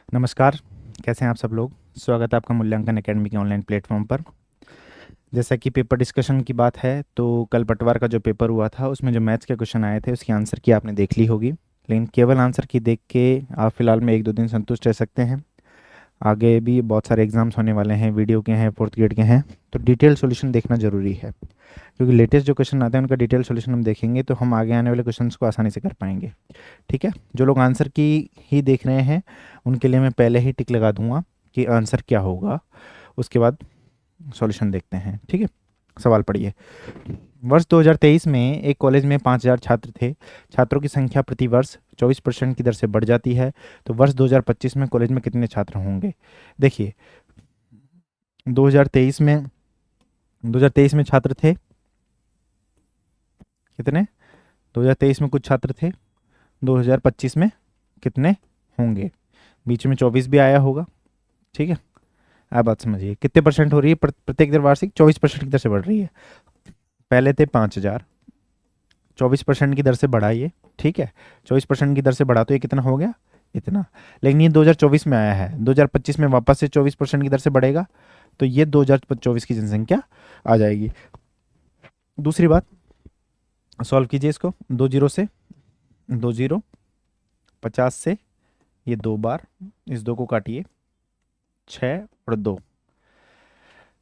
नमस्कार। कैसे हैं आप सब लोग। स्वागत है आपका मूल्यांकन एकेडमी के ऑनलाइन प्लेटफॉर्म पर। जैसा कि पेपर डिस्कशन की बात है तो कल पटवार का जो पेपर हुआ था उसमें जो मैथ्स के क्वेश्चन आए थे उसकी आंसर की आपने देख ली होगी, लेकिन केवल आंसर की देख के आप फिलहाल में 1-2 दिन संतुष्ट रह सकते हैं। आगे भी बहुत सारे एग्जाम्स होने वाले हैं, वीडियो के हैं, फोर्थ ग्रेड के हैं, तो डिटेल सॉल्यूशन देखना ज़रूरी है, क्योंकि लेटेस्ट जो क्वेश्चन आते हैं उनका डिटेल सॉल्यूशन हम देखेंगे तो हम आगे आने वाले क्वेश्चंस को आसानी से कर पाएंगे। ठीक है, जो लोग आंसर की ही देख रहे हैं उनके लिए मैं पहले ही टिक लगा दूंगा कि आंसर क्या होगा, उसके बाद सॉल्यूशन देखते हैं। ठीक है, सवाल पढ़िए। वर्ष 2023 में एक कॉलेज में 5,000 छात्र थे। छात्रों की संख्या प्रति वर्ष 24% की दर से बढ़ जाती है, तो वर्ष 2025 में कॉलेज में कितने छात्र होंगे। देखिए, 2023 में 2023 में छात्र थे कितने, 2023 में कुछ छात्र थे, 2025 में कितने होंगे। बीच में 24 भी आया होगा। ठीक है, आप बात समझिए, कितने परसेंट हो रही है, प्रत्येक दर वार्षिक 24% की दर से बढ़ रही है। पहले थे 5,000, 24% की दर से बढ़ा ये। ठीक है, 24% की दर से बढ़ा तो ये कितना हो गया, इतना। लेकिन ये 2024 में आया है, 2025 में वापस से 24% की दर से बढ़ेगा, तो ये 2024 की जनसंख्या आ जाएगी। दूसरी बात, सॉल्व कीजिए इसको। 20 से 20, 50 से ये 2 बार, इस 2 को काटिए, 6 और 2,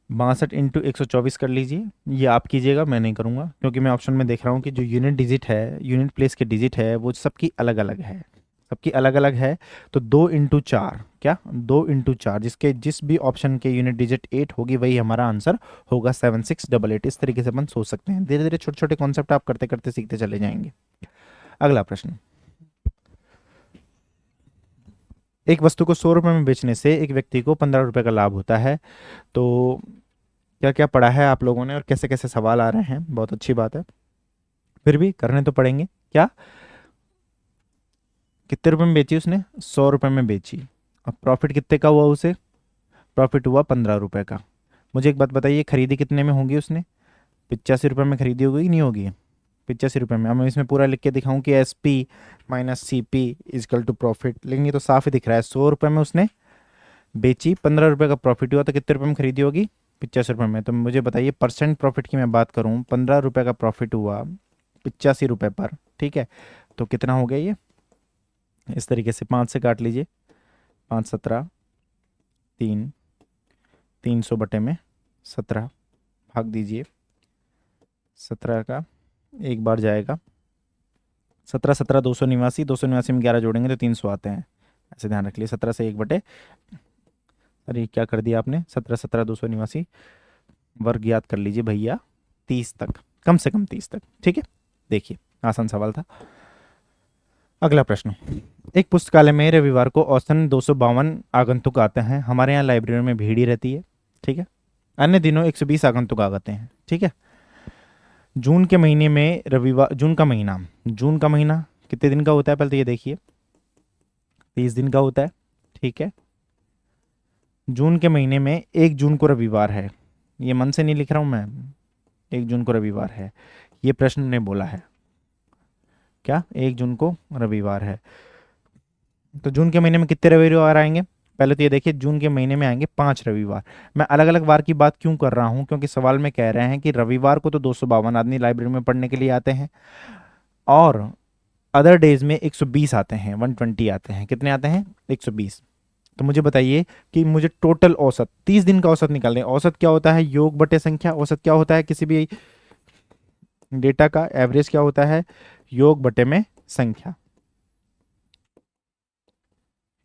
62 × 124 कर लीजिए। ये आप कीजिएगा, मैं नहीं करूँगा, क्योंकि मैं ऑप्शन में देख रहा हूँ कि जो यूनिट डिजिट है, यूनिट प्लेस के डिजिट है, वो सबकी अलग अलग है, सबकी अलग अलग है। तो 2 × 4, क्या 2 × 4, जिसके जिस भी ऑप्शन के यूनिट डिजिट 8 होगी वही हमारा आंसर होगा 7688। इस तरीके से अपन सोच सकते हैं। धीरे धीरे छोटे छोटे कॉन्सेप्ट आप करते करते सीखते चले जाएंगे। अगला प्रश्न, एक वस्तु को 100 रुपये में बेचने से एक व्यक्ति को 15 रुपये का लाभ होता है। तो क्या क्या पढ़ा है आप लोगों ने और कैसे कैसे सवाल आ रहे हैं, बहुत अच्छी बात है, फिर भी करने तो पड़ेंगे। क्या, कितने रुपए में बेची उसने, 100 रुपये में बेची। अब प्रॉफिट कितने का हुआ उसे, प्रॉफिट हुआ 15 रुपये का। मुझे एक बात बताइए, खरीदी कितने में होगी उसने, 85 रुपये में खरीदी होगी कि नहीं होगी, 85 रुपये में। अब मैं इसमें पूरा लिख के दिखाऊं कि SP minus CP equal to profit, लेकिन ये तो साफ ही दिख रहा है। 100 रुपये में उसने बेची, 15 रुपये का प्रॉफिट हुआ, तो कितने रुपये में खरीदी होगी, 85 रुपये में। तो मुझे बताइए, परसेंट प्रॉफिट की मैं बात करूँ, 15 रुपये का प्रॉफिट हुआ 85 रुपये पर। ठीक है, तो कितना हो गया ये, इस तरीके से 5 से काट लीजिए, 5 17 3, 300/17 भाग दीजिए, 17 का एक बार जाएगा, 17 17 289, 289 में 11 जोड़ेंगे तो 300 आते हैं, ऐसे ध्यान रख लिए। 17 से 1 अरे क्या कर दिया आपने, 17 17 289 वर्ग याद कर लीजिए भैया, 30 तक, कम से कम 30 तक। ठीक है, देखिए आसान सवाल था। अगला प्रश्न, एक पुस्तकालय में रविवार को औसतन 252 आगंतुक आते हैं। हमारे यहाँ लाइब्रेरी में भीड़ ही रहती है। ठीक है, अन्य दिनों 120 आगंतुक आते हैं। ठीक है, जून के महीने में रविवार, जून का महीना कितने दिन का होता है, पहले तो ये देखिए, 30 दिन का होता है। ठीक है, जून के महीने में 1 जून को रविवार है, ये मन से नहीं लिख रहा हूं मैं, 1 जून को रविवार है, ये प्रश्न ने बोला है। क्या 1 जून को रविवार है, तो जून के महीने में कितने रविवार आएंगे, पहले तो ये देखिए, जून के महीने में आएंगे 5 रविवार। मैं अलग अलग वार की बात क्यों कर रहा हूं, क्योंकि सवाल में कह रहे हैं कि रविवार को तो 252 आदमी लाइब्रेरी में पढ़ने के लिए आते हैं, और अदर डेज में 120 आते हैं, 120 आते हैं। कितने आते हैं, 120। तो मुझे बताइए कि मुझे टोटल औसत, 30 दिन का औसत निकालने। औसत क्या होता है, योग बटे संख्या। औसत क्या होता है किसी भी डेटा का, एवरेज क्या होता है, योग बटे में संख्या,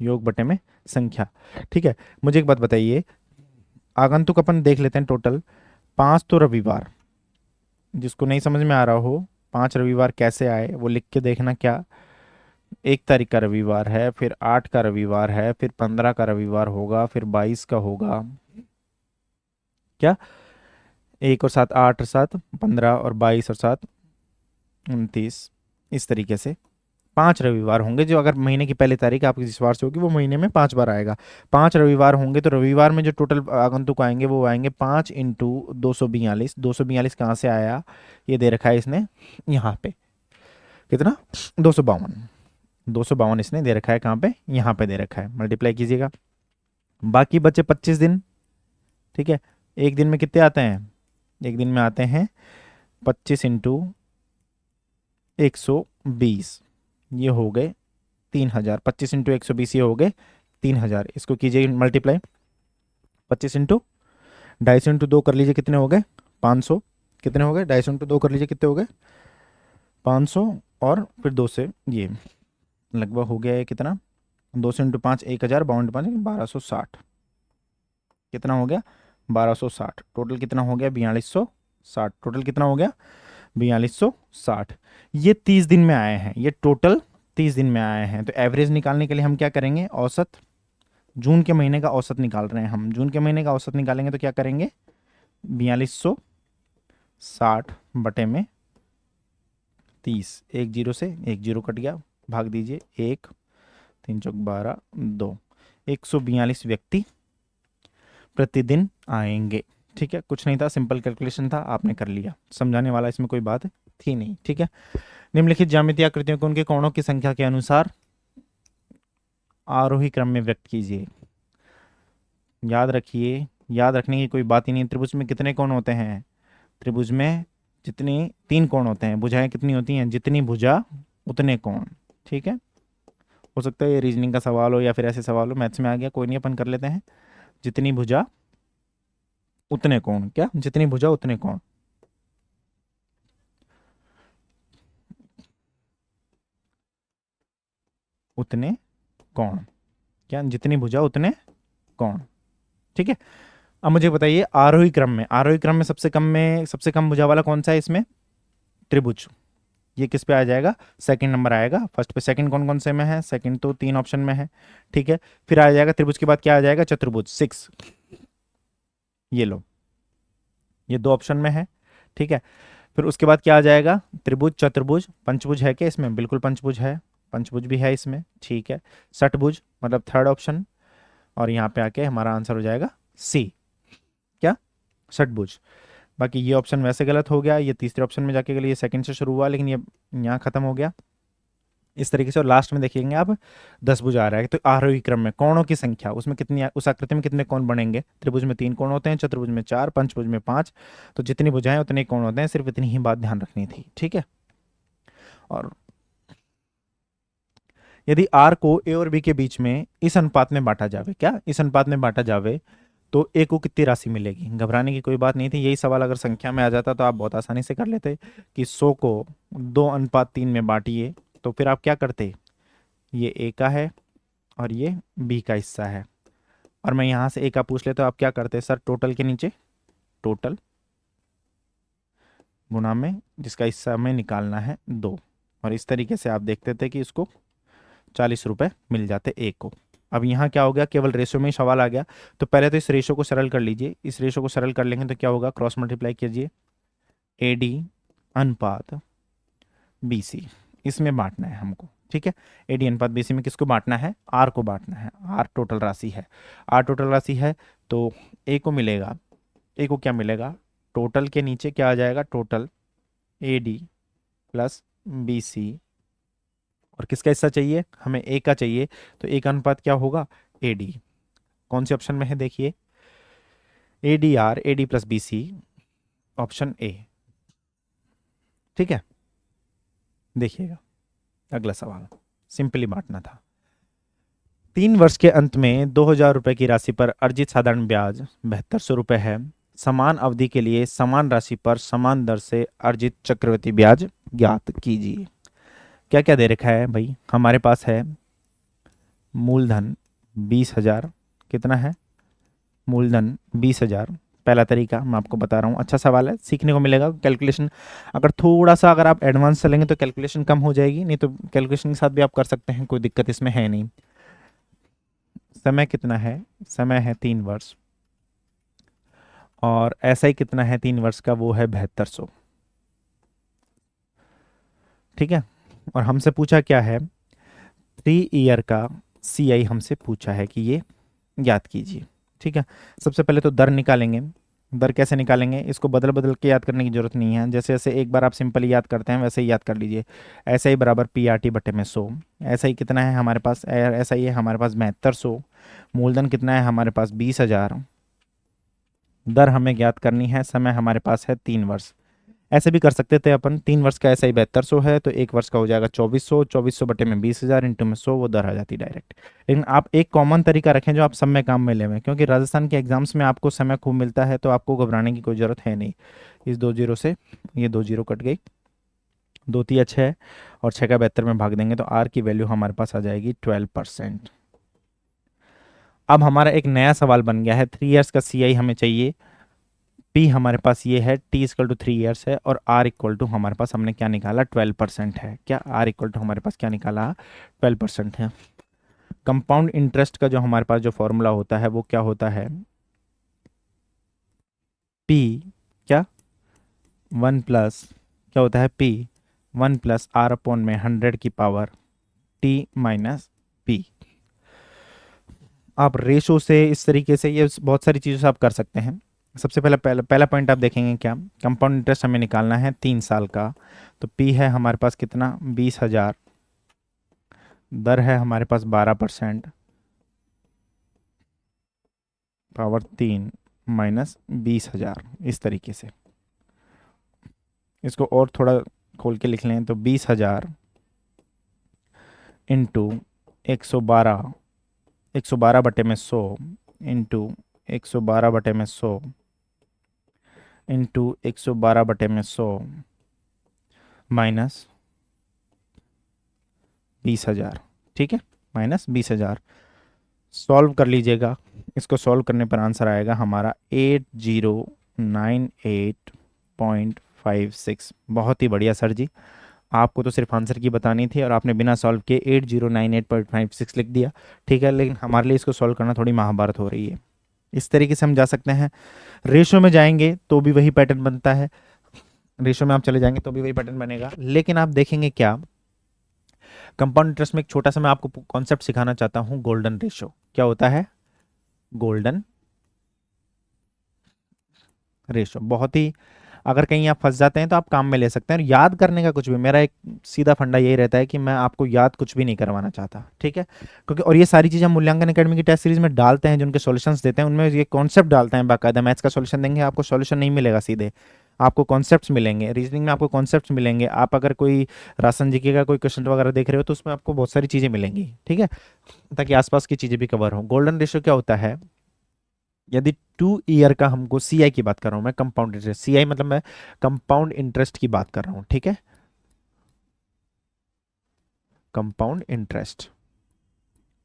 योग बटे में संख्या। ठीक है, मुझे एक बात बताइए, आगंतुक अपन देख लेते हैं टोटल 5 तो रविवार, जिसको नहीं समझ में आ रहा हो 5 रविवार कैसे आए वो लिख के देखना। क्या, 1 तारीख का रविवार है, फिर 8 का रविवार है, फिर 15 का रविवार होगा, फिर 22 का होगा। क्या, 1 और 7 8 और 7 15 और 22 और 7 29, इस तरीके से 5 रविवार होंगे। जो अगर महीने की पहली तारीख आपकी जिस बार से होगी वो महीने में 5 बार आएगा। 5 रविवार होंगे, तो रविवार में जो टोटल आगंतुक आएंगे वो आएंगे 5 × 242। 242 कहाँ से आया, ये दे रखा है इसने यहाँ पे, कितना, 252। 252 इसने दे रखा है, कहाँ पे, यहाँ पे दे रखा है, मल्टीप्लाई कीजिएगा। बाकी बचे 25 दिन, ठीक है। एक दिन में कितने आते हैं, एक दिन में आते हैं 25 इंटू 120, ये हो गए 3000। 25 इंटू 120 ये हो गए 3000। इसको कीजिए मल्टीप्लाई, 25 इंटू 250 इंटू 2 कर लीजिए, कितने हो गए 500। कितने हो गए, 250 इंटू 2 कर लीजिए, कितने हो गए 500। और फिर 2 से ये लगभग हो गया है कितना, 2 से इंटू 5 1000, 52 इंटू 5 1260। कितना हो गया 1260। टोटल कितना हो गया 4260। टोटल कितना हो गया 4260। ये 30 दिन में आए हैं, ये टोटल 30 दिन में आए हैं। तो एवरेज निकालने के लिए हम क्या करेंगे, औसत, जून के महीने का औसत निकाल रहे हैं हम। जून के महीने का औसत निकालेंगे तो क्या करेंगे, 4260 बटे में 30, एक जीरो से एक जीरो कट गया, भाग दीजिए, 1 3 चौक 12 2, 142 व्यक्ति प्रतिदिन आएंगे। ठीक है, कुछ नहीं था, सिंपल कैलकुलेशन था, आपने कर लिया, समझाने वाला इसमें कोई बात थी नहीं। ठीक है, निम्नलिखित ज्यामितीय आकृतियों को उनके कोणों की संख्या के अनुसार आरोही क्रम में व्यक्त कीजिए। याद रखिए, याद रखने की कोई बात ही नहीं। त्रिभुज में कितने कोण होते हैं, त्रिभुज में जितनी 3 कोण होते हैं, भुजाएं कितनी होती हैं, जितनी भुजा उतने कोण। ठीक है, हो सकता है ये रीजनिंग का सवाल हो या फिर ऐसे सवाल हो, मैथ्स में आ गया, कोई नहीं, अपन कर लेते हैं। जितनी भुजा उतने कोण, क्या, जितनी भुजा उतने कोण। उतने कोण, क्या, जितनी भुजा उतने कोण। ठीक है, अब मुझे बताइए आरोही क्रम में, आरोही क्रम में सबसे कम भुजा वाला कौन सा है इसमें, त्रिभुज। ये किस पे आ जाएगा, सेकंड नंबर आएगा। फर्स्ट पे सेकंड कौन कौन से में है, सेकंड तो 3 ऑप्शन में है। ठीक है, फिर आ जाएगा त्रिभुज के बाद क्या आ जाएगा, चतुर्भुज 6, ये लो, ये 2 ऑप्शन में है। ठीक है, फिर उसके बाद क्या आ जाएगा, त्रिभुज, चतुर्भुज, पंचभुज है क्या इसमें, बिल्कुल पंचभुज है, पंचभुज भी है इसमें। ठीक है, षटभुज मतलब थर्ड ऑप्शन, और यहाँ पे आके हमारा आंसर हो जाएगा सी, क्या, षटभुज। बाकी ये ऑप्शन वैसे गलत हो गया, ये तीसरे ऑप्शन में जाके गया, ये सेकंड से शुरू हुआ लेकिन ये यहाँ खत्म हो गया इस तरीके से। और लास्ट में देखेंगे आप 10 भुज आ रहा है। तो आरोही क्रम में कोणों की संख्या, उसमें कितनी, उस आकृति में कितने कोण बनेंगे, त्रिभुज में 3 कोण होते हैं, चतुर्भुज में 4, पंचभुज में 5। तो जितनी भुजाएं उतने कोण होते हैं, सिर्फ इतनी ही बात ध्यान रखनी थी। ठीक है, और यदि आर को ए और बी के बीच में इस अनुपात में बांटा जावे, क्या, इस अनुपात में बांटा जावे, तो ए को कितनी राशि मिलेगी। घबराने की कोई बात नहीं थी, यही सवाल अगर संख्या में आ जाता तो आप बहुत आसानी से कर लेते कि 100 को 2:3 में बांटिए। तो फिर आप क्या करते, ये ए का है और ये बी का हिस्सा है, और मैं यहाँ से ए का पूछ लेता, तो आप क्या करते सर, टोटल के नीचे टोटल गुना में जिसका हिस्सा हमें निकालना है 2, और इस तरीके से आप देखते थे कि इसको 40 रुपए मिल जाते ए को। अब यहाँ क्या हो गया, केवल रेशो में ही सवाल आ गया। तो पहले तो इस रेशो को सरल कर लीजिए, इस रेशो को सरल कर लेंगे तो क्या होगा, क्रॉस मल्टीप्लाई कीजिए, ए डी अनुपात बी सी, इसमें बांटना है हमको। ठीक है, ए डी अनुपात बी सी में किसको बांटना है, आर को बांटना है। आर टोटल राशि है, आर टोटल राशि है, तो ए को मिलेगा, ए को क्या मिलेगा, टोटल के नीचे क्या आ जाएगा, total A D plus B C, और किसका हिस्सा चाहिए, हमें ए का चाहिए। तो ए का अनुपात क्या होगा, ए डी, कौन से ऑप्शन में है देखिए, A D or, A D plus B C, option A. ठीक है, देखिएगा अगला सवाल, सिंपली बांटना था। 3 वर्ष के अंत में 2000 रुपए की राशि पर अर्जित साधारण ब्याज 7200 रुपए है। समान अवधि के लिए समान राशि पर समान दर से अर्जित चक्रवृद्धि ब्याज ज्ञात कीजिए। क्या क्या दे रखा है भाई, हमारे पास है मूलधन 20,000, कितना है, मूलधन 20,000। पहला तरीका मैं आपको बता रहा हूँ, अच्छा सवाल है, सीखने को मिलेगा। कैलकुलेशन अगर थोड़ा सा अगर आप एडवांस चलेंगे तो कैलकुलेशन कम हो जाएगी, नहीं तो कैलकुलेशन के साथ भी आप कर सकते हैं, कोई दिक्कत इसमें है नहीं। समय कितना है, समय है 3 वर्ष, और ऐसा ही कितना है 3 वर्ष का, वो है 7200। ठीक है, और हमसे पूछा क्या है, 3 ईयर का CI हमसे पूछा है कि ये ज्ञात कीजिए। ठीक है, सबसे पहले तो दर निकालेंगे, दर कैसे निकालेंगे, इसको बदल बदल के याद करने की जरूरत नहीं है, जैसे जैसे एक बार आप सिंपली याद करते हैं वैसे ही याद कर लीजिए। ऐसा ही बराबर पी आर टी बटे में 100। ऐसा ही कितना है हमारे पास, ऐसा ही है हमारे पास 7200। मूलधन कितना है हमारे पास 20,000। दर हमें ज्ञात करनी है, समय हमारे पास है 3 वर्ष। ऐसे भी कर सकते थे अपन, 3 वर्ष का ऐसा ही 7200 है तो 1 वर्ष का हो जाएगा 2400। 2400 बटे में 20,000 इंटू में 100, वो दर आ जाती डायरेक्ट। लेकिन आप एक कॉमन तरीका रखें जो आप सब में काम में ले, क्योंकि राजस्थान के एग्जाम्स में आपको समय खूब मिलता है तो आपको घबराने की कोई ज़रूरत है नहीं। इस 2 जीरो से ये 2 जीरो कट गई, 2 तिया 6 और 6 का 72 में भाग देंगे तो आर की वैल्यू हमारे पास आ जाएगी 12%। अब हमारा एक नया सवाल बन गया है, 3 ईयर्स का सी आई हमें चाहिए। पी हमारे पास ये है, टी इक्वल टू 3 ईयर्स है और आर इक्वल टू हमारे पास हमने क्या निकाला 12% है। क्या आर इक्वल टू हमारे पास क्या निकाला 12% है। कंपाउंड इंटरेस्ट का जो हमारे पास जो फॉर्मूला होता है वो क्या होता है, पी क्या 1 प्लस क्या होता है, पी 1 प्लस आर अपॉन में 100 की पावर टी माइनस पी। आप रेशो से इस तरीके से ये बहुत सारी चीज़ों से आप कर सकते हैं। सबसे पहला पॉइंट आप देखेंगे क्या, कंपाउंड इंटरेस्ट हमें निकालना है 3 साल का, तो पी है हमारे पास कितना 20,000, दर है हमारे पास 12%, पावर 3 माइनस 20,000। इस तरीके से इसको और थोड़ा खोल के लिख लें तो 20,000 इंटू 112, 112 बटे में 100 इंटू 112 बटे में 100 इंटू 112 बटे में 100 माइनस 20,000। ठीक है, माइनस 20,000। सॉल्व कर लीजिएगा, इसको सॉल्व करने पर आंसर आएगा हमारा 8098.56। बहुत ही बढ़िया सर जी, आपको तो सिर्फ आंसर की बतानी थी और आपने बिना सॉल्व किए 8098.56 लिख दिया। ठीक है, लेकिन हमारे लिए इसको सॉल्व करना थोड़ी महाभारत हो रही है। इस तरीके से हम जा सकते हैं। रेशो में जाएंगे तो भी वही पैटर्न बनता है, रेशो में आप चले जाएंगे तो भी वही पैटर्न बनेगा। लेकिन आप देखेंगे क्या, कंपाउंड इंटरेस्ट में एक छोटा सा मैं आपको कॉन्सेप्ट सिखाना चाहता हूं, गोल्डन रेशो। क्या होता है गोल्डन रेशो, बहुत ही, अगर कहीं आप फंस जाते हैं तो आप काम में ले सकते हैं। और याद करने का कुछ भी, मेरा एक सीधा फंडा यही रहता है कि मैं आपको याद कुछ भी नहीं करवाना चाहता, ठीक है, क्योंकि और ये सारी चीज़ हम मूल्यांकन एकेडमी की टेस्ट सीरीज में डालते हैं, जो उनके सॉल्यूशंस देते हैं उनमें ये कॉन्सेप्ट डालते हैं। बाकायदा मैथ्स का सॉल्यूशन देंगे आपको, सॉल्यूशन नहीं मिलेगा सीधे, आपको कॉन्सेप्ट्स मिलेंगे। रीजनिंग में आपको कॉन्सेप्ट्स मिलेंगे। आप अगर कोई राशन जीके का कोई क्वेश्चन वगैरह देख रहे हो तो उसमें आपको बहुत सारी चीज़ें मिलेंगी, ठीक है, ताकि आसपास की चीज़ें भी कवर हो। गोल्डन रेशियो क्या होता है, यदि 2 ईयर का हमको, सीआई की बात कर रहा हूं मैं, कंपाउंड इंटरेस्ट, सीआई मतलब मैं कंपाउंड इंटरेस्ट की बात कर रहा हूं, ठीक है, कंपाउंड इंटरेस्ट,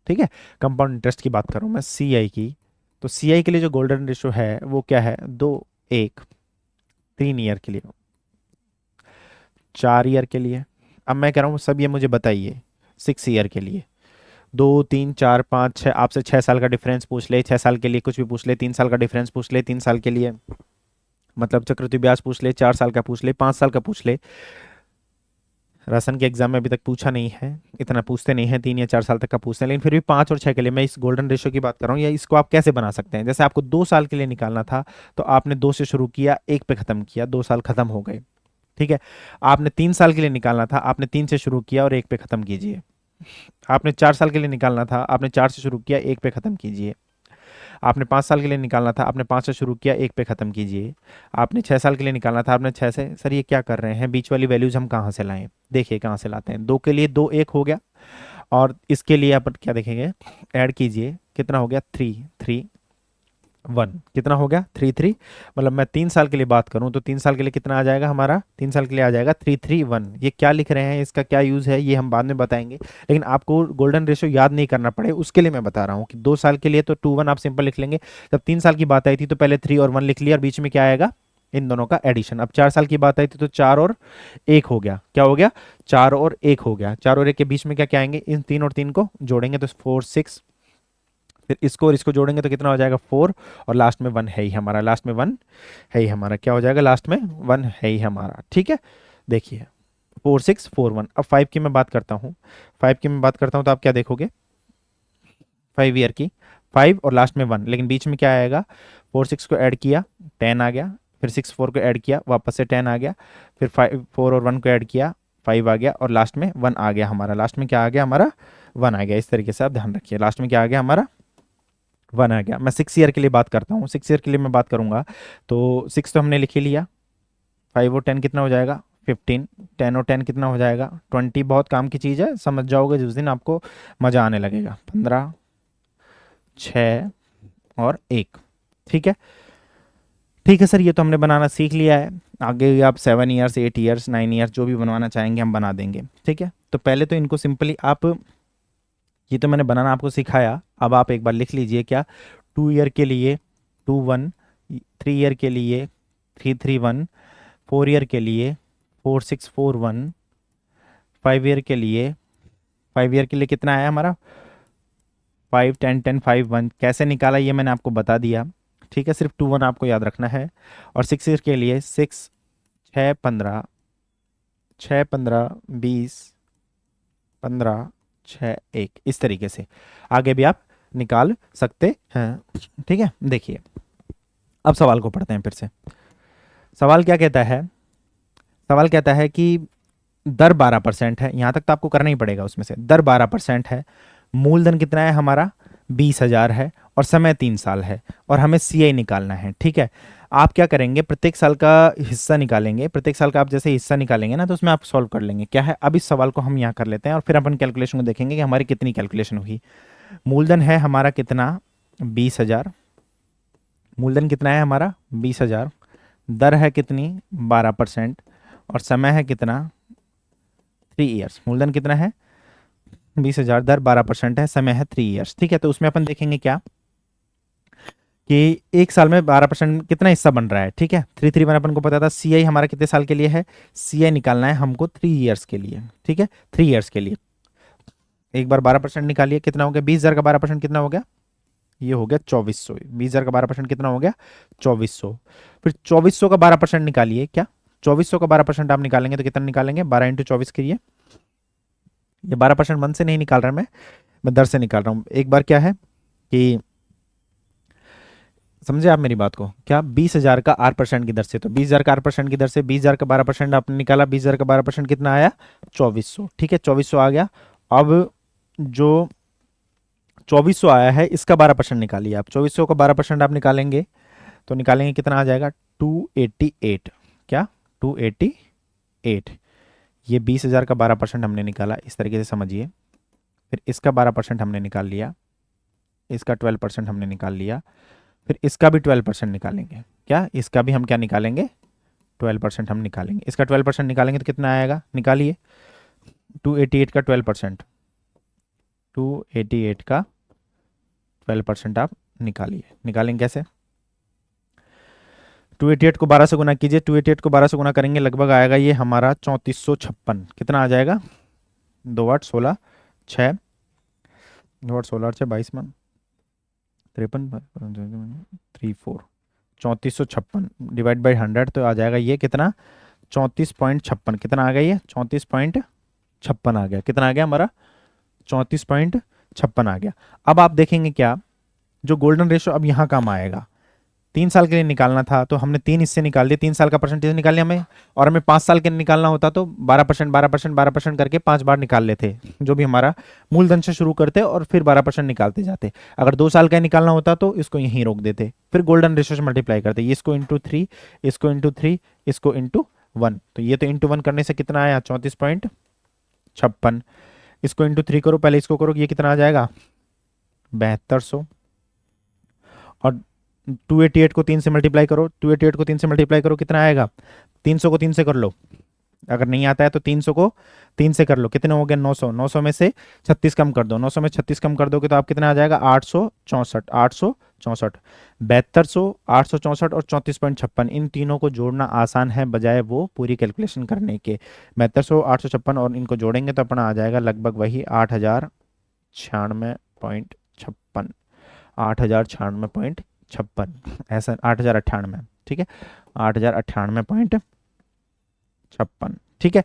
ठीक है, कंपाउंड इंटरेस्ट की बात कर रहा हूं मैं, सीआई की। तो सीआई के लिए जो गोल्डन रेशियो है वो क्या है, 2:1। 3 ईयर के लिए, 4 ईयर के लिए, अब मैं कह रहा हूँ सब ये मुझे बताइए 6 ईयर के लिए, 2 3 4 5 6, आपसे 6 साल का डिफरेंस पूछ ले, 6 साल के लिए कुछ भी पूछ ले, 3 साल का डिफरेंस पूछ ले, 3 साल के लिए मतलब चक्रवृद्धि ब्याज पूछ ले, 4 साल का पूछ ले, 5 साल का पूछ ले। राशन के एग्जाम में अभी तक पूछा नहीं है, इतना पूछते नहीं है, 3 या 4 साल तक का पूछते हैं, लेकिन फिर भी 5 और 6 के लिए मैं इस गोल्डन रेशियो की बात कर रहा हूँ। या इसको आप कैसे बना सकते हैं, जैसे आपको 2 साल के लिए निकालना था तो आपने 2 से शुरू किया, 1 पे खत्म किया, 2 साल खत्म हो गए, ठीक है। आपने 3 साल के लिए निकालना था, आपने 3 से शुरू किया और 1 पे खत्म कीजिए। आपने 4 साल के लिए निकालना था, आपने 4 से शुरू किया, 1 पे खत्म कीजिए। आपने 5 साल के लिए निकालना था, आपने 5 से शुरू किया, 1 पे खत्म कीजिए। आपने 6 साल के लिए निकालना था, आपने 6 से, सर ये क्या कर रहे हैं, बीच वाली वैल्यूज हम कहाँ से लाएं, देखिए कहाँ से लाते हैं। 2 के लिए 2 1 हो गया, और इसके लिए अपन क्या देखेंगे, ऐड कीजिए, कितना हो गया 3 3 1, कितना हो गया 3 3, मतलब मैं 3 साल के लिए बात करूं तो 3 साल के लिए कितना आ जाएगा हमारा, 3 साल के लिए आ जाएगा 3 3 1। ये क्या लिख रहे हैं, इसका क्या यूज़ है ये हम बाद में बताएंगे, लेकिन आपको गोल्डन रेशियो याद नहीं करना पड़े उसके लिए मैं बता रहा हूँ कि 2 साल के लिए तो 2 1 आप सिंपल लिख लेंगे। जब 3 साल की बात आई थी तो पहले 3 और 1 लिख लिया और बीच में क्या आएगा, इन दोनों का एडिशन। अब 4 साल की बात आई थी तो 4 और 1 हो गया, क्या हो गया 4 और 1 हो गया, 4 और 1 के बीच में क्या क्या आएंगे, इन 3 और 3 को जोड़ेंगे तो 4 6, फिर इसको और इसको जोड़ेंगे तो कितना हो जाएगा 4, और लास्ट में 1 है ही हमारा, लास्ट में 1 है ही हमारा, क्या हो जाएगा लास्ट में 1 है ही हमारा, ठीक है। देखिए 4 6 4 1। अब 5 की मैं बात करता हूँ, 5 की मैं बात करता हूँ तो आप क्या देखोगे, 5 ईयर की, 5 और लास्ट में 1, लेकिन बीच में क्या आएगा 4 6 को ऐड किया 10 आ गया, फिर 6 4 को ऐड किया वापस से 10 आ गया, फिर 5 4 और 1 को ऐड किया 5 आ गया, और लास्ट में 1 आ गया हमारा। लास्ट में क्या आ गया हमारा? 1 आ गया। इस तरीके से आप ध्यान रखिए, लास्ट में क्या आ गया हमारा? 1 आ गया। मैं 6 ईयर के लिए बात करता हूँ, 6 ईयर के लिए मैं बात करूंगा तो 6 तो हमने लिख ही लिया, 5 और 10 कितना हो जाएगा? 15, 10 और 10 कितना हो जाएगा? 20। बहुत काम की चीज़ है, समझ जाओगे जिस दिन आपको मज़ा आने लगेगा। 15, 6 और 1। ठीक है, ठीक है सर, ये तो हमने बनाना सीख लिया है। आगे आप 7 ईयर्स, 8 ईयर्स, 9 ईयर्स जो भी बनवाना चाहेंगे हम बना देंगे। ठीक है, तो पहले तो इनको सिंपली आप, ये तो मैंने बनाना आपको सिखाया, अब आप एक बार लिख लीजिए क्या? 2 ईयर के लिए 2 1, 3 ईयर के लिए 3 3 1, 4 ईयर के लिए 4 6 4 1, 5 ईयर के लिए, 5 ईयर के लिए कितना आया हमारा? 5 10 10 5 1। कैसे निकाला ये मैंने आपको बता दिया। ठीक है, सिर्फ 2 1 आपको याद रखना है। और 6 ईयर के लिए 6 6 15, 6 15 20, 15 6 1, इस तरीके से आगे भी आप निकाल सकते हैं। ठीक है, देखिए अब सवाल को पढ़ते हैं फिर से। सवाल क्या कहता है? सवाल कहता है कि दर 12% है, यहाँ तक तो आपको करना ही पड़ेगा, उसमें से दर 12% है, मूलधन कितना है हमारा? 20,000 है, और समय 3 साल है, और हमें सीआई निकालना है। ठीक है, आप क्या करेंगे? प्रत्येक साल का हिस्सा निकालेंगे। प्रत्येक साल का आप जैसे हिस्सा निकालेंगे ना, तो उसमें आप सॉल्व कर लेंगे। क्या है, अब इस सवाल को हम यहाँ कर लेते हैं और फिर अपन कैलकुलेशन को देखेंगे कि हमारी कितनी कैलकुलेशन हुई। मूलधन है हमारा कितना? 20,000। मूलधन कितना है हमारा? 20,000। दर है कितनी? 12%। और समय है कितना? 3 ईयर्स। मूलधन कितना है? 20,000, दर 12% है, समय है 3 ईयर्स। ठीक है, तो उसमें अपन देखेंगे क्या कि एक साल में 12% कितना हिस्सा बन रहा है। ठीक है, 331 अपन को पता था। सीआई हमारा कितने साल के लिए है? सीआई निकालना है हमको 3 ईयर्स के लिए। ठीक है, 3 ईयर्स के लिए एक बार 12% निकालिए, कितना हो गया? 20,000 का 12% कितना हो गया? ये हो गया 2400। 20,000 का 12% कितना हो गया? 2400। फिर 2400 का 12% निकालिए। क्या 2400 का 12% आप निकालेंगे तो कितना निकालेंगे? 12 इंटू 24 करिए। ये 12% मन से नहीं निकाल रहा मैं दर से निकाल रहा हूँ। एक बार क्या है कि समझे आप मेरी बात को? क्या 20,000 का 8% की दर से, तो 20,000 का 8% की दर से 20,000 का 12% आपने निकाला। 20,000 का 12% कितना आया? 2400। ठीक है, 2400 आ गया। अब जो 2400 आया है इसका 12% निकालिए आप। 2400 का 12% आप निकालेंगे तो निकालेंगे कितना आ जाएगा? 288। क्या? 288। ये 20,000 का 12% हमने निकाला, इस तरीके से समझिए। फिर इसका 12% हमने निकाल लिया, इसका 12% हमने निकाल लिया, फिर इसका भी 12% निकालेंगे। क्या? इसका भी हम क्या निकालेंगे? 12% हम निकालेंगे। इसका 12% निकालेंगे तो कितना आएगा? निकालिए। 288 का 12%, 288 का 12% आप निकालिए। निकालेंगे कैसे? 288 को 12 से गुना कीजिए। 288 को 12 से गुना करेंगे लगभग आएगा ये हमारा 3456। कितना आ जाएगा? 2 8 16 6, 2 8 16 6 22 मन 53 34, 3456 डिवाइड बाई 100 तो आ जाएगा ये कितना? 34.56। कितना आ गया ये? 34.56 आ गया। कितना आ गया हमारा? 34.56 आ गया। अब आप देखेंगे क्या, जो गोल्डन रेशो अब यहाँ काम आएगा। 3 साल के लिए निकालना था तो हमने 3 हिस्से निकाल दिए, 3 साल का परसेंटेज निकाल लिया हमें। और हमें 5 साल के लिए निकालना होता तो 12% 12% 12% करके 5 बार निकाल लेते, जो भी हमारा मूलधन से शुरू करते और फिर 12% निकालते जाते। अगर 2 साल का निकालना होता तो इसको यहीं रोक देते, फिर गोल्डन रेशो से मल्टीप्लाई करते। ये इसको इंटू 3, इसको इंटू 3, इसको इंटू 1। तो ये तो इंटू 1 करने से कितना आया? 34.56। इसको इंटू 3 करो, पहले इसको करो, ये कितना आ जाएगा? 7200। और 288 को 3 से मल्टीप्लाई करो, 288 को 3 से मल्टीप्लाई करो, कितना आएगा? 300 को 3 से कर लो, अगर नहीं आता है तो 300 को 3 से कर लो। कितने हो गए? 900। 900 में से 36 कम कर दो, 900 में 36 कम कर दोगे तो आप कितना आ जाएगा? 864। 864, 7200, 864 और 34.56, इन तीनों को जोड़ना आसान है बजाय वो पूरी कैलकुलेशन करने के। 7200, 856 और इनको जोड़ेंगे तो अपना आ जाएगा लगभग वही 8,096.56, 8,096.56, ऐसा 8,098। ठीक है, 8,098.56। ठीक है,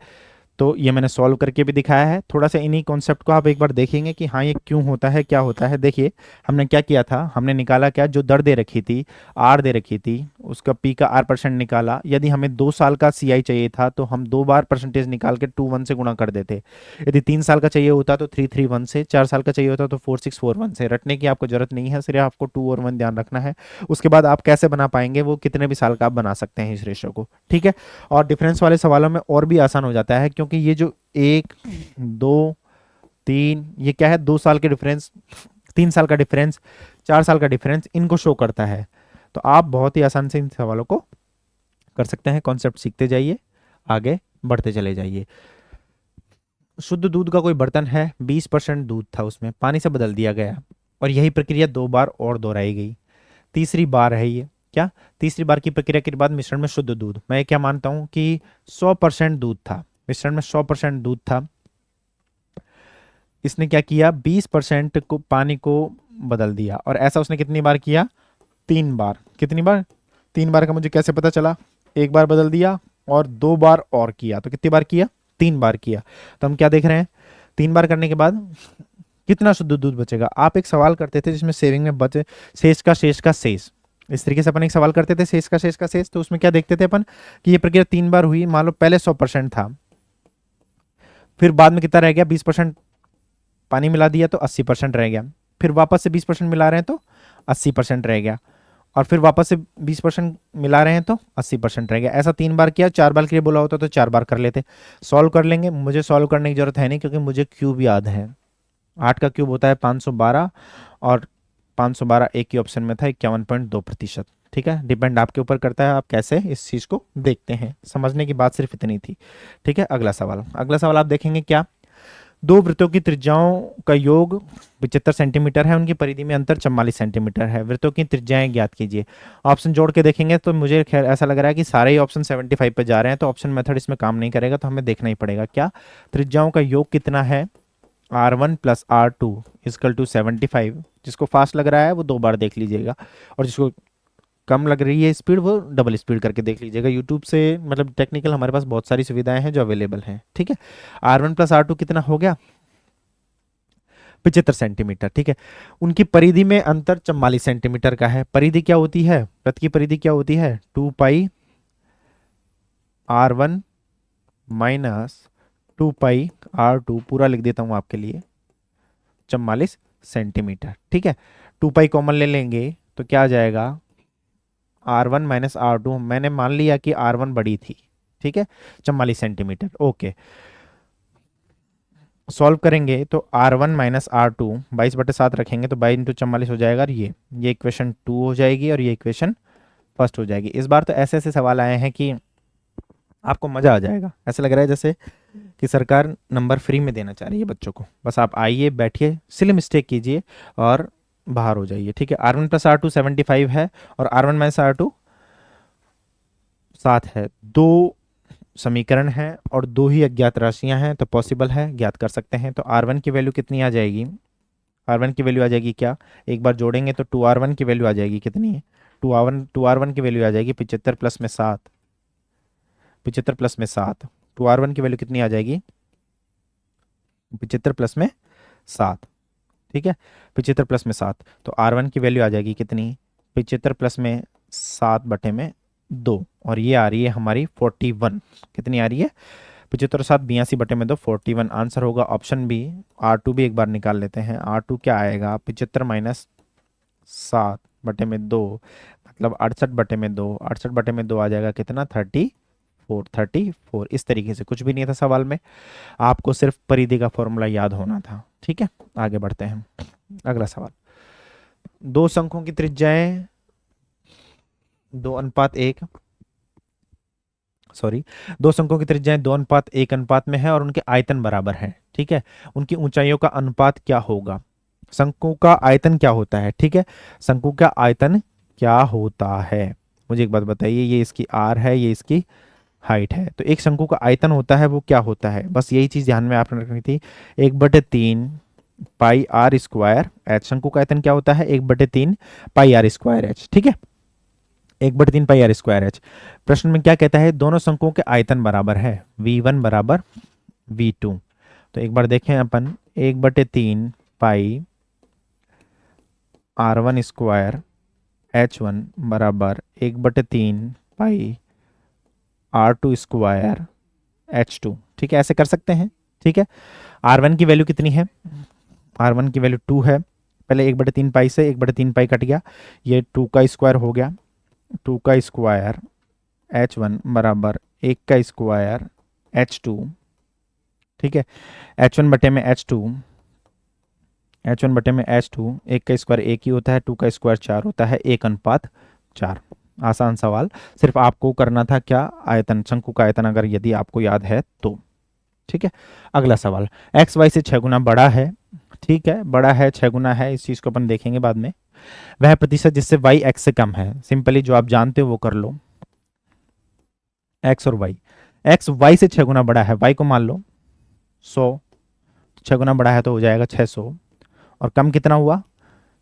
तो ये मैंने सॉल्व करके भी दिखाया है। थोड़ा सा इन्हीं कॉन्सेप्ट को आप एक बार देखेंगे कि हाँ ये क्यों होता है, क्या होता है। देखिए हमने क्या किया था, हमने निकाला क्या, जो दर दे रखी थी, आर दे रखी थी, उसका पी का आर परसेंट निकाला। यदि हमें 2 साल का सी आई चाहिए था तो हम 2 बार परसेंटेज निकाल के 2 1 से गुणा कर देते। यदि 3 साल का चाहिए होता तो 3 3 1 से, 4 साल का चाहिए होता तो 4 6 4 1 से। रटने की आपको जरूरत नहीं है, सिर्फ आपको 2 और 1 ध्यान रखना है। उसके बाद आप कैसे बना पाएंगे, वो कितने भी साल का आप बना सकते हैं इस रेशो को, ठीक है। और डिफरेंस वाले सवालों में और भी आसान हो जाता है, क्योंकि ये जो 1 2 3 ये क्या है, 2 साल के डिफरेंस, 3 साल का डिफरेंस, 4 साल का डिफरेंस, इनको शो करता है। तो आप बहुत ही आसान से इन सवालों को कर सकते हैं। कॉन्सेप्ट सीखते जाइए, आगे बढ़ते चले जाइए। शुद्ध दूध का कोई बर्तन है, 20% दूध था, उसमें पानी से बदल दिया गया और यही प्रक्रिया 2 बार और दोहराई गई। तीसरी बार है ये, क्या, तीसरी बार की प्रक्रिया के बाद मिश्रण में शुद्ध दूध, मैं क्या मानता हूं कि 100% दूध था, मिश्रण में 100% दूध था। इसने क्या किया, 20% को पानी को बदल दिया, और ऐसा उसने कितनी बार किया, 3 बार। कितनी बार, 3 बार का मुझे कैसे पता चला, 1 बार बदल दिया और 2 बार और किया, तो कितनी बार किया, 3 बार किया। तो हम क्या देख रहे हैं, 3 बार करने के बाद कितना शुद्ध दूध बचेगा। आप एक सवाल करते थे जिसमें सेविंग में बचे शेष का शेष का शेष, इस तरीके से अपन एक सवाल करते थे, शेष का शेष का शेष। तो उसमें क्या देखते थे अपन कि ये प्रक्रिया 3 बार हुई, मान लो पहले 100% था, फिर बाद में कितना रह गया, 20% पानी मिला दिया तो 80% रह गया, फिर वापस से 20% मिला रहे हैं तो 80% रह गया, और फिर वापस से 20% मिला रहे हैं तो 80% रह गया। ऐसा 3 बार किया, 4 बार के लिए बोला होता तो 4 बार कर लेते। सॉल्व कर लेंगे, मुझे सॉल्व करने की जरूरत है नहीं, क्योंकि मुझे क्यूब याद है। 8 का क्यूब होता है 512, और 512 एक ही ऑप्शन में था, 51.2%। ठीक है, डिपेंड आपके ऊपर करता है आप कैसे इस चीज़ को देखते हैं। समझने की बात सिर्फ इतनी थी, ठीक है। अगला सवाल, अगला सवाल आप देखेंगे क्या, दो वृत्तों की त्रिज्याओं का योग 75 सेंटीमीटर है, उनकी परिधि में अंतर 44 सेंटीमीटर है, वृत्तों की त्रिज्याएं ज्ञात कीजिए। ऑप्शन जोड़ के देखेंगे तो मुझे खैर ऐसा लग रहा है कि सारे ही ऑप्शन 75 पे जा रहे हैं, तो ऑप्शन मेथड इसमें काम नहीं करेगा, तो हमें देखना ही पड़ेगा क्या, त्रिज्याओं का योग कितना है, R1 plus R2 is equal to 75। जिसको फास्ट लग रहा है वो 2 बार देख लीजिएगा, और जिसको कम लग रही है स्पीड वो डबल स्पीड करके देख लीजिएगा। यूट्यूब से मतलब टेक्निकल हमारे पास बहुत सारी सुविधाएं हैं जो अवेलेबल हैं, ठीक है। R1 प्लस R2 कितना हो गया, 75 सेंटीमीटर, ठीक है। उनकी परिधि में अंतर 44 सेंटीमीटर का है। परिधि क्या होती है, वृत्त की परिधि क्या होती है, 2 पाई R1 माइनस 2 पाई R2, पूरा लिख देता हूं आपके लिए, 44 सेंटीमीटर, ठीक है। 2 पाई कॉमन ले लेंगे तो क्या आ जाएगा, R1 माइनस R2, मैंने मान लिया कि R1 बड़ी थी, ठीक है, 44 सेंटीमीटर, ओके। सॉल्व करेंगे तो R1 माइनस R2 22/7 रखेंगे तो 22 × 44 हो जाएगा, और ये इक्वेशन 2 हो जाएगी और ये इक्वेशन फर्स्ट हो जाएगी। इस बार तो ऐसे ऐसे सवाल आए हैं कि आपको मज़ा आ जाएगा, ऐसा लग रहा है जैसे कि सरकार नंबर फ्री में देना चाह रही है बच्चों को। बस आप आइए, बैठिए, सिली मिस्टेक कीजिए और बाहर हो जाइए, ठीक है। R1 प्लस R2 75 है, और R1 माइनस R2 7 है। दो समीकरण हैं और दो ही अज्ञात राशियां हैं, तो पॉसिबल है, ज्ञात कर सकते हैं। तो R1 की वैल्यू कितनी आ जाएगी, R1 की वैल्यू आ जाएगी क्या, एक बार जोड़ेंगे तो 2R1 की वैल्यू आ जाएगी कितनी, 2R1 की वैल्यू आ जाएगी 75 प्लस में 7, 75 प्लस में 7, 2R1 की वैल्यू कितनी आ जाएगी, 75 प्लस में 7, ठीक है, 75 प्लस में 7, तो R1 की वैल्यू आ जाएगी कितनी, 75 प्लस में 7/2, और ये आ रही है हमारी 41। कितनी आ रही है, 75 और 7 82/2, 41 आंसर होगा ऑप्शन बी। R2 भी एक बार निकाल लेते हैं, R2 क्या आएगा, 75 माइनस 7/2 मतलब 68/2, 68/2 आ जाएगा कितना, 34, 34। इस तरीके से, कुछ भी नहीं था सवाल में, आपको सिर्फ परिधि का फॉर्मूला याद होना था, ठीक है। आगे बढ़ते हैं, अगला सवाल, दो शंखों की त्रिज्याएं 2:1, सॉरी, दो शंखों की त्रिज्याएं 2:1 में है और उनके आयतन बराबर है, ठीक है। उनकी ऊंचाइयों का अनुपात क्या होगा, शंकु का आयतन क्या होता है, ठीक है, शंकु का आयतन क्या होता है, मुझे एक बात बताइए। ये इसकी आर है, ये इसकी हाइट है, तो एक शंकु का आयतन होता है वो क्या होता है, बस यही चीज ध्यान में आपने रखनी थी। 1/3 पाई R² H, शंकु का आयतन क्या होता है, 1/3 पाई R² H, ठीक है, 1/3 पाई R² H। प्रश्न में क्या कहता है, दोनों शंकुओं के आयतन बराबर है, V1 बराबर V2। तो एक बार देखें अपन, 1/3 पाई R1 स्क्वायर H1 बराबर 1/3 पाई R2 स्क्वायर H2। ठीक है, ऐसे कर सकते हैं। ठीक है, R1 की वैल्यू कितनी है? R1 की वैल्यू 2 है। पहले 1/3 पाई से 1/3 पाई कट गया, ये 2 का स्क्वायर हो गया। 2 का स्क्वायर H1 बराबर 1 का स्क्वायर H2। ठीक है, H1 बटे में H2, H1 बटे में H2, 1 का स्क्वायर 1 ही होता है, 2 का स्क्वायर 4 होता है, 1:4। आसान सवाल, सिर्फ आपको करना था क्या, आयतन, शंकु का आयतन अगर यदि आपको याद है तो। ठीक है, अगला सवाल, एक्स वाई से 6 गुना बड़ा है। ठीक है, बड़ा है, 6 गुना है, इस चीज को अपन देखेंगे बाद में। वह प्रतिशत जिससे वाई एक्स से कम है। सिंपली जो आप जानते हो वो कर लो, एक्स और वाई। एक्स वाई से 6 गुना बड़ा है, वाई को मान लो 100, 6 गुना बड़ा है तो हो जाएगा 600। और कम कितना हुआ,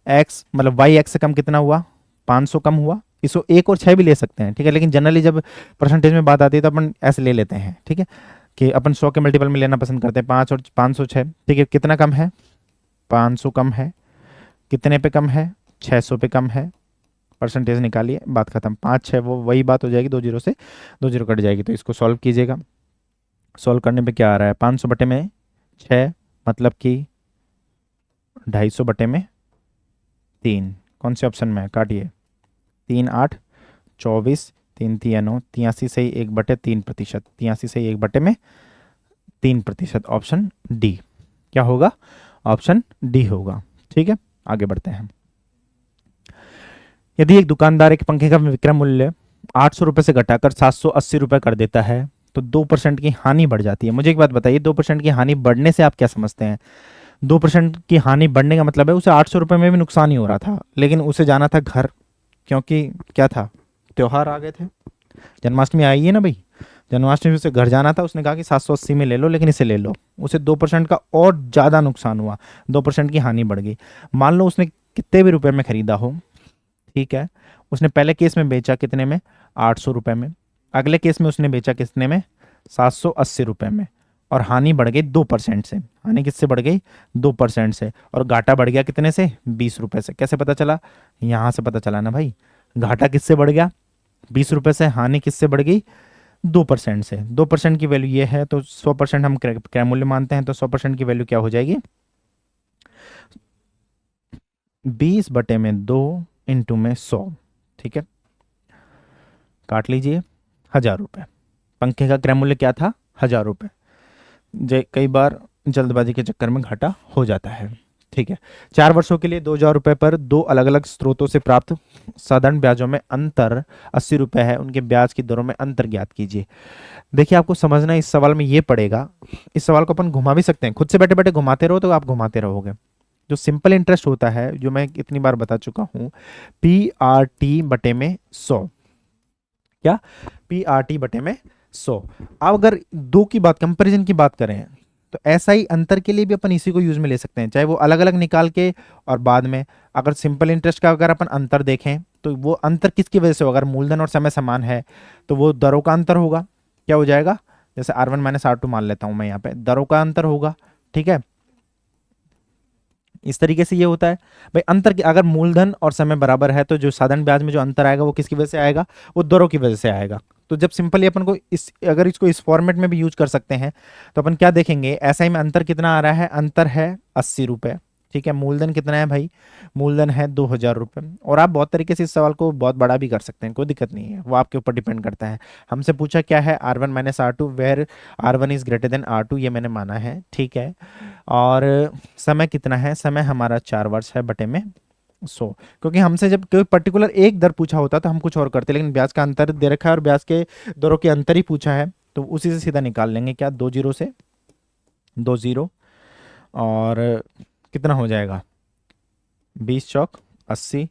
एक्स मतलब वाई एक्स से कम कितना हुआ, 500 कम हुआ। इसको 1 और 6 भी ले सकते हैं। ठीक है, लेकिन जनरली जब परसेंटेज में बात आती है तो अपन ऐसे ले लेते हैं। ठीक है, कि अपन 100 के मल्टीपल में लेना पसंद करते हैं, 5 और 506। ठीक है, कितना कम है, 500 कम है। कितने पे कम है, 600 पे कम है। परसेंटेज निकालिए, बात खत्म। 5 6 वो वही बात हो जाएगी, 2 जीरो से 2 जीरो कट जाएगी। तो इसको सॉल्व कीजिएगा। सॉल्व करने पे क्या आ रहा है, 500 बटे में 6 मतलब कि 250 बटे में 3। कौन से ऑप्शन में है, काटिए। 3 8 24, 3 3 9, 83 से 1/3%। 83 से 1/3%, ऑप्शन डी। क्या होगा, ऑप्शन डी होगा। ठीक है, आगे बढ़ते हैं। यदि एक दुकानदार एक पंखे का विक्रय मूल्य 800 रुपये से घटाकर 780 रुपये कर देता है तो 2% की हानि बढ़ जाती है। मुझे एक बात बताइए, 2% की हानि बढ़ने से आप क्या समझते हैं? 2% की हानि बढ़ने का मतलब है उसे 800 रुपये में भी नुकसान ही हो रहा था, लेकिन उसे जाना था घर, क्योंकि क्या था, त्योहार आ गए थे, जन्माष्टमी आई है ना भाई, जन्माष्टमी से घर जाना था। उसने कहा कि 780 में ले लो, लेकिन इसे ले लो। उसे 2% का और ज़्यादा नुकसान हुआ, 2% की हानि बढ़ गई। मान लो उसने कितने भी रुपए में खरीदा हो, ठीक है, उसने पहले केस में बेचा कितने में, 800 रुपये में। अगले केस में उसने बेचा कितने में, 780 रुपये में। और हानि बढ़ गई 2% से। हानि किससे बढ़ गई, 2% से। और घाटा बढ़ गया कितने से, 20 रुपये से। कैसे पता चला, यहाँ से पता चला ना भाई, घाटा किससे बढ़ गया, 20 रुपये से। हानि किससे बढ़ गई, 2% से। 2% की वैल्यू ये है, तो 100% हम क्रय मूल्य मानते हैं, तो 100% की वैल्यू क्या हो जाएगी, 20/2 इंटू में 100। ठीक है, काट लीजिए, 1000 रुपये। पंखे का क्रय मूल्य क्या था, 1000 रुपये। कई बार जल्दबाजी के चक्कर में घाटा हो जाता है। ठीक है, 4 वर्षों के लिए 2000 रुपये पर 2 अलग अलग स्रोतों से प्राप्त साधारण ब्याजों में अंतर 80 रुपये है, उनके ब्याज की दरों में अंतर ज्ञात कीजिए। देखिए, आपको समझना इस सवाल में ये पड़ेगा, इस सवाल को अपन घुमा भी सकते हैं, खुद से बैठे बैठे घुमाते रहो तो आप घुमाते रहोगे। जो सिंपल इंटरेस्ट होता है, जो मैं इतनी बार बता चुका हूँ, PRT बटे में 100। क्या, PRT बटे में 100। अब अगर दो की बात, कंपैरिजन की बात करें, तो ऐसा ही अंतर के लिए भी अपन इसी को यूज में ले सकते हैं, चाहे वो अलग अलग निकाल के। और बाद में अगर सिंपल इंटरेस्ट का अगर अपन अंतर देखें तो वो अंतर किसकी वजह से होगा, अगर मूलधन और समय समान है तो वो दरों का अंतर होगा। क्या हो जाएगा, जैसे R1 - R2 मान लेता हूं मैं, यहाँ पे दरों का अंतर होगा। ठीक है, इस तरीके से ये होता है भाई। अंतर की अगर मूलधन और समय बराबर है तो जो साधारण ब्याज में जो अंतर आएगा वो किसकी वजह से आएगा, वो दरों की वजह से आएगा। तो जब सिंपली अपन को इस, अगर इसको इस फॉर्मेट में भी यूज कर सकते हैं तो अपन क्या देखेंगे, एसआई में अंतर कितना आ रहा है, अंतर है 80 रुपये। ठीक है, मूलधन कितना है भाई, मूलधन है 2000 रुपये। और आप बहुत तरीके से इस सवाल को बहुत बड़ा भी कर सकते हैं, कोई दिक्कत नहीं है, वो आपके ऊपर डिपेंड करता है। हमसे पूछा क्या है, R1 - R2 where R1 is greater than R2, ये मैंने माना है। ठीक है, और समय कितना है, समय हमारा 4 वर्ष है बटे में 100। क्योंकि हमसे जब कोई पर्टिकुलर एक दर पूछा होता तो हम कुछ और करते, लेकिन ब्याज का अंतर दे रखा है और ब्याज के दरों के अंतर ही पूछा है, तो उसी से सीधा निकाल लेंगे। क्या, 2 जीरो से 2 जीरो, और कितना हो जाएगा, 20 चौक 80,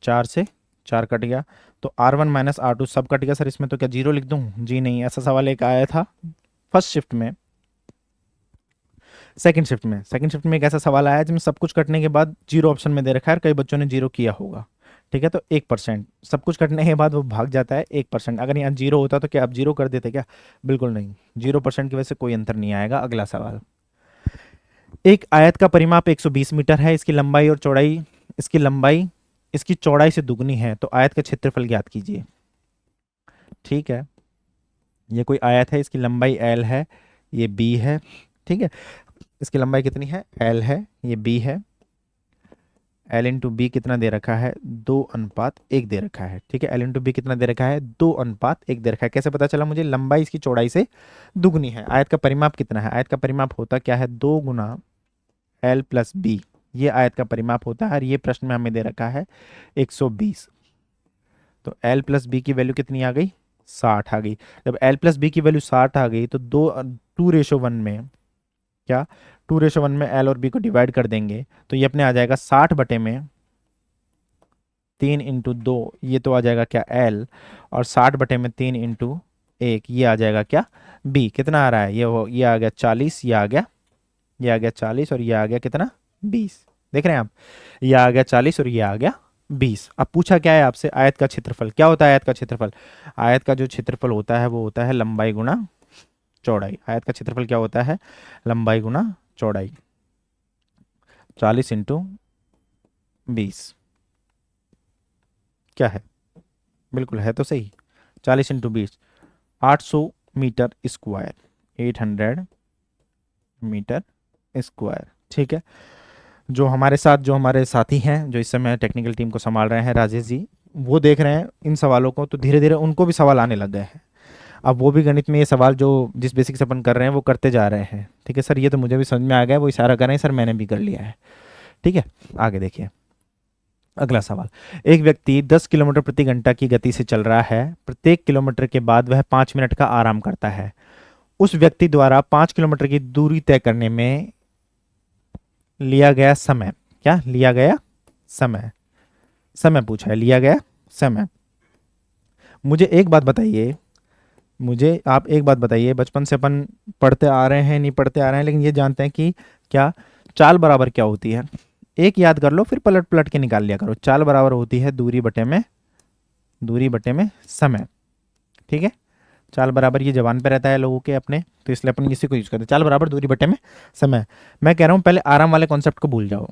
4 से 4 कट गया, तो R1 - R2 सब कट गया। सर इसमें तो क्या जीरो लिख दूं, जी नहीं, ऐसा सवाल एक आया था फर्स्ट शिफ्ट में। सेकंड शिफ्ट में एक ऐसा सवाल आया जिसमें सब कुछ कटने के बाद जीरो ऑप्शन में दे रखा है, कई बच्चों ने जीरो किया होगा। ठीक है, तो 1%, सब कुछ कटने के बाद वो भाग जाता है 1%। अगर यहाँ 0 होता तो क्या आप 0 कर देते क्या? बिल्कुल नहीं, 0% की वजह से कोई अंतर नहीं आएगा। अगला सवाल, एक आयत का परिमाप 120 मीटर है, इसकी लंबाई और चौड़ाई, इसकी लंबाई इसकी चौड़ाई से दुगनी है, तो आयत का क्षेत्रफल ज्ञात कीजिए। ठीक है, ये कोई आयत है, इसकी लंबाई एल है, ये बी है। ठीक है, इसकी लंबाई कितनी है? एल है, ये बी है। एल इंटू बी कितना दे रखा है? 2:1 दे रखा है। ठीक है, एल इंटू बी कितना दे रखा है? 2:1 दे रखा है। कैसे पता चला मुझे? लंबाई इसकी चौड़ाई से दुगनी है। आयत का परिमाप कितना है? आयत का परिमाप होता क्या है? 2 गुना एल प्लस बी, ये आयत का परिमाप होता है। और ये प्रश्न में हमें दे रखा है 120, तो एल प्लस बी की वैल्यू कितनी आ गई? 60 आ गई। जब एल प्लस बी की वैल्यू 60 आ गई तो 2:1 में क्या, 2:1 में एल और बी को डिवाइड कर देंगे तो ये अपने आ जाएगा 60 बटे में 3 इंटू 2, ये तो आ जाएगा क्या? एल। और 60 बटे में 3 इंटू 1, ये आ जाएगा क्या? बी। कितना आ रहा है? ये आ गया 40, ये आ गया 40, और ये आ गया कितना? 20। देख रहे हैं आप, ये आ गया 40 और ये आ गया 20। अब पूछा क्या है आपसे? आयत का क्षेत्रफल। क्या होता है आयत का क्षेत्रफल? आयत का जो क्षेत्रफल होता है वो होता है लंबाई गुना चौड़ाई। आयत का क्षेत्रफल क्या होता है? लंबाई गुना चौड़ाई। 40 इंटू 20 क्या है? बिल्कुल है तो सही, 40 into 20 800 metre square, 800 metre square. ठीक है, जो हमारे साथी हैं, जो इस समय टेक्निकल टीम को संभाल रहे हैं, राजेश जी, वो देख रहे हैं इन सवालों को, तो धीरे धीरे उनको भी सवाल आने लग गए हैं। अब वो भी गणित में ये सवाल जो जिस बेसिक से अपन कर रहे हैं वो करते जा रहे हैं। ठीक है सर, ये तो मुझे भी समझ में आ गया, वो इशारा कर रहे हैं सर, मैंने भी कर लिया है। ठीक है, आगे देखिए अगला सवाल। एक व्यक्ति 10 किलोमीटर प्रति घंटा की गति से चल रहा है, प्रत्येक किलोमीटर के बाद वह 5 मिनट का आराम करता है। उस व्यक्ति द्वारा 5 किलोमीटर की दूरी तय करने में लिया गया समय, क्या लिया गया समय? समय पूछा है, लिया गया समय। मुझे एक बात बताइए, मुझे आप एक बात बताइए, बचपन से अपन पढ़ते आ रहे हैं, नहीं पढ़ते आ रहे हैं, लेकिन ये जानते हैं कि क्या चाल बराबर क्या होती है? एक याद कर लो, फिर पलट पलट के निकाल लिया करो। चाल बराबर होती है दूरी बटे में समय। ठीक है, चाल बराबर, ये जबान पे रहता है लोगों के अपने, तो इसलिए अपन इसी को यूज करते हैं। चाल बराबर दूरी बटे में समय। मैं कह रहा हूँ पहले आराम वाले कॉन्सेप्ट को भूल जाओ।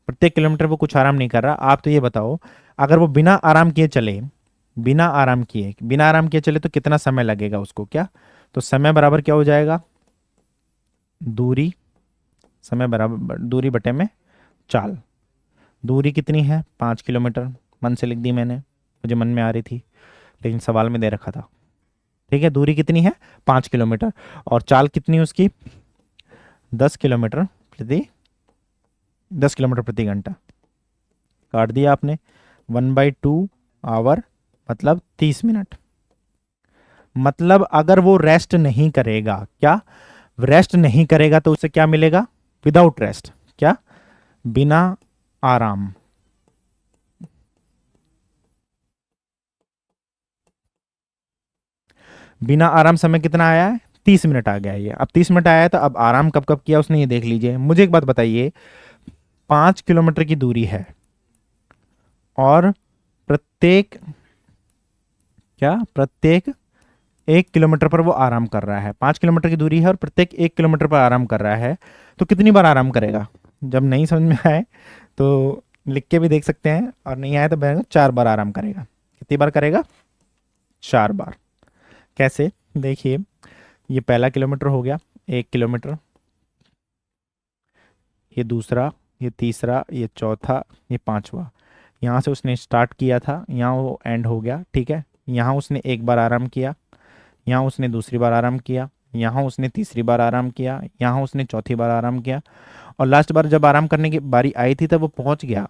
प्रत्येक किलोमीटर वो कुछ आराम नहीं कर रहा। आप तो ये बताओ, अगर वो बिना आराम किए चले, बिना आराम किए चले तो कितना समय लगेगा उसको? क्या, तो समय बराबर क्या हो जाएगा? दूरी, समय बराबर दूरी बटे में चाल। दूरी कितनी है? 5 किलोमीटर। मन से लिख दी मैंने, मुझे मन में आ रही थी, लेकिन सवाल में दे रखा था। ठीक है, दूरी कितनी है? 5 किलोमीटर। और चाल कितनी है उसकी? 10 किलोमीटर प्रति 10 किलोमीटर प्रति घंटा। काट दिया आपने, 1/2 आवर मतलब 30 मिनट। मतलब अगर वो रेस्ट नहीं करेगा, क्या रेस्ट नहीं करेगा, तो उसे क्या मिलेगा? विदाउट रेस्ट, क्या बिना आराम। बिना आराम समय कितना आया है? 30 मिनट आ गया ये। अब 30 मिनट आया है तो अब आराम कब कब किया उसने, ये देख लीजिए। मुझे एक बात बताइए, 5 किलोमीटर की दूरी है और प्रत्येक 1 किलोमीटर पर वो आराम कर रहा है। 5 किलोमीटर की दूरी है और प्रत्येक 1 किलोमीटर पर आराम कर रहा है, तो कितनी बार आराम करेगा? जब नहीं समझ में आए तो लिख के भी देख सकते हैं, और नहीं आए तो 4 बार आराम करेगा। कितनी बार करेगा? 4 बार। कैसे? देखिए, ये पहला किलोमीटर हो गया, 1 किलोमीटर, ये दूसरा, ये तीसरा, ये चौथा, ये पांचवा। यहाँ से उसने स्टार्ट किया था, यहाँ वो एंड हो गया। ठीक है, यहाँ उसने एक बार आराम किया, यहाँ उसने दूसरी बार आराम किया, यहाँ उसने तीसरी बार आराम किया, यहाँ उसने चौथी बार आराम किया, और लास्ट बार जब आराम करने की बारी आई थी तब वो पहुंच गया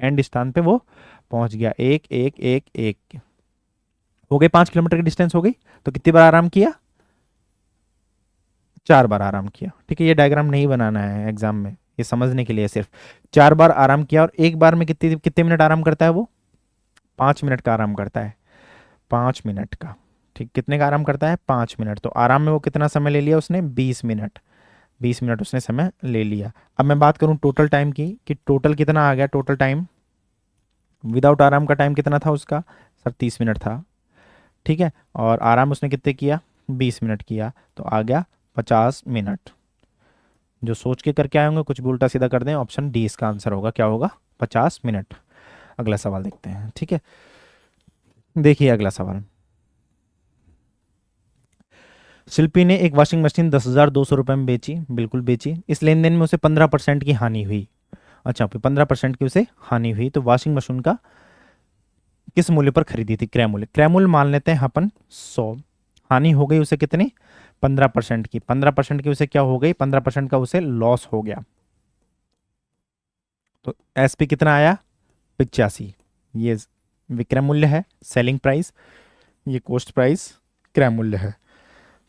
एंड स्थान पे, वो पहुंच गया। 1 1 1 1 हो गए, 5 किलोमीटर की डिस्टेंस हो गई। तो कितनी बार आराम किया? 4 बार आराम किया। ठीक है, ये डायग्राम नहीं बनाना है एग्जाम में, ये समझने के लिए सिर्फ। 4 बार आराम किया, और एक बार में कितने कितने मिनट आराम करता है वो? 5 मिनट का आराम करता है, 5 मिनट का। ठीक, कितने का आराम करता है? 5 मिनट। तो आराम में वो कितना समय ले लिया उसने? 20 मिनट। 20 मिनट उसने समय ले लिया। अब मैं बात करूं टोटल टाइम की, कि टोटल कितना आ गया? टोटल टाइम विदाउट आराम का टाइम कितना था उसका सर 30 मिनट था, ठीक है, और आराम उसने कितने किया 20 मिनट किया, तो आ गया 50 मिनट। जो सोच के करके आए होंगे कुछ भी उल्टा सीधा कर दें, ऑप्शन डी इसका आंसर होगा, क्या होगा 50 मिनट। अगला सवाल देखते हैं, ठीक है। देखिए अगला सवाल, शिल्पी ने एक वॉशिंग मशीन 10,200 रुपये में बेची, बिल्कुल बेची, इस लेन देन में उसे 15% की हानि हुई। अच्छा, 15% की उसे हानि हुई, तो वॉशिंग मशीन का किस मूल्य पर खरीदी थी, क्रय मूल्य, क्रय मूल्य मान लेते हैं अपन 100, हानि हो गई उसे कितनी 15% की, 15% की उसे क्या हो गई 15% का उसे लॉस हो गया, तो एसपी कितना आया 85, ये विक्रय मूल्य है सेलिंग प्राइस, ये कॉस्ट प्राइस क्रय मूल्य है।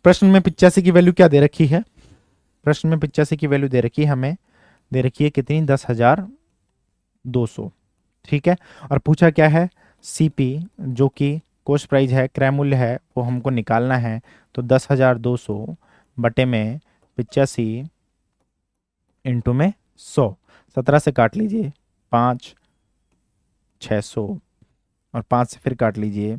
प्रश्न में 85 की वैल्यू क्या दे रखी है, प्रश्न में 85 की वैल्यू दे रखी है हमें, दे रखी है कितनी 10,200, ठीक है, और पूछा क्या है सीपी जो कि कॉस्ट प्राइस है क्रय मूल्य है वो हमको निकालना है, तो 10,200 बटे में 85 इंटू में 100, 17 से काट लीजिए 5, 600, और 5 से फिर काट लीजिए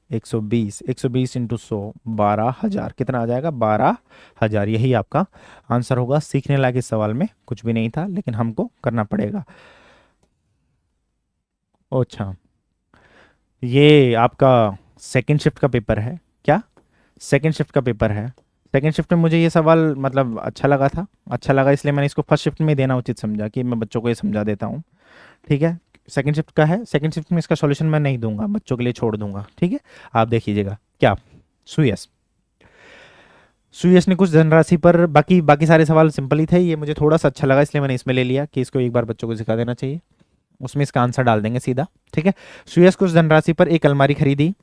120, 120 इंटू 100 12,000, कितना आ जाएगा 12,000, यही आपका आंसर होगा। सीखने लायक इस सवाल में कुछ भी नहीं था, लेकिन हमको करना पड़ेगा। अच्छा, ये आपका सेकंड शिफ्ट का पेपर है क्या, सेकंड शिफ्ट का पेपर है, सेकंड शिफ्ट में मुझे ये सवाल मतलब अच्छा लगा था, अच्छा लगा इसलिए मैंने इसको फर्स्ट शिफ्ट में देना उचित समझा कि मैं बच्चों को ये समझा देता हूँ, ठीक है। सेकंड शिफ्ट का है, सेकंड शिफ्ट में इसका सॉल्यूशन मैं नहीं दूंगा, बच्चों के लिए छोड़ दूंगा, ठीक है। आप देख लीजिएगा क्या, सुयस, सुयस ने कुछ धनराशि पर, बाकी बाकी सारे सवाल सिंपल ही थे, ये मुझे थोड़ा सा अच्छा लगा इसलिए मैंने इसमें ले लिया कि इसको एक बार बच्चों को सिखा देना चाहिए, उसमें इसका आंसर डाल देंगे सीधा, ठीक है। सुयस कुछ धनराशि पर एक अलमारी खरीदी,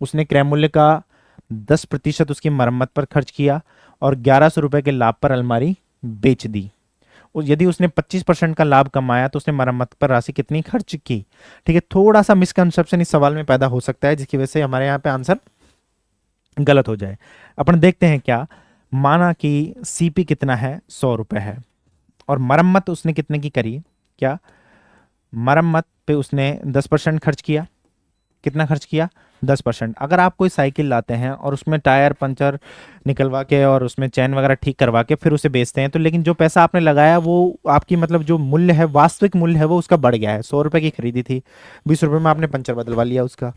उसने क्रय मूल्य का 10% उसकी मरम्मत पर खर्च किया और 1,100 रुपए के लाभ पर अलमारी बेच दी। यदि उसने 25% का लाभ कमाया तो उसने मरम्मत पर राशि कितनी खर्च की, ठीक है। थोड़ा सा मिसकंसेप्शन इस सवाल में पैदा हो सकता है जिसकी वजह से हमारे यहाँ पे आंसर गलत हो जाए। अपन देखते हैं क्या, माना कि सीपी कितना है 100 रुपए है, और मरम्मत उसने कितने की करी, क्या मरम्मत पे उसने 10% खर्च किया, कितना खर्च किया 10%। अगर आप कोई साइकिल लाते हैं और उसमें टायर पंचर निकलवा के और उसमें चैन वगैरह ठीक करवा के फिर उसे बेचते हैं, तो लेकिन जो पैसा आपने लगाया वो आपकी मतलब जो मूल्य है वास्तविक मूल्य है वो उसका बढ़ गया है, 100 रुपए की खरीदी थी, 20 रुपए में आपने पंचर बदलवा लिया उसका,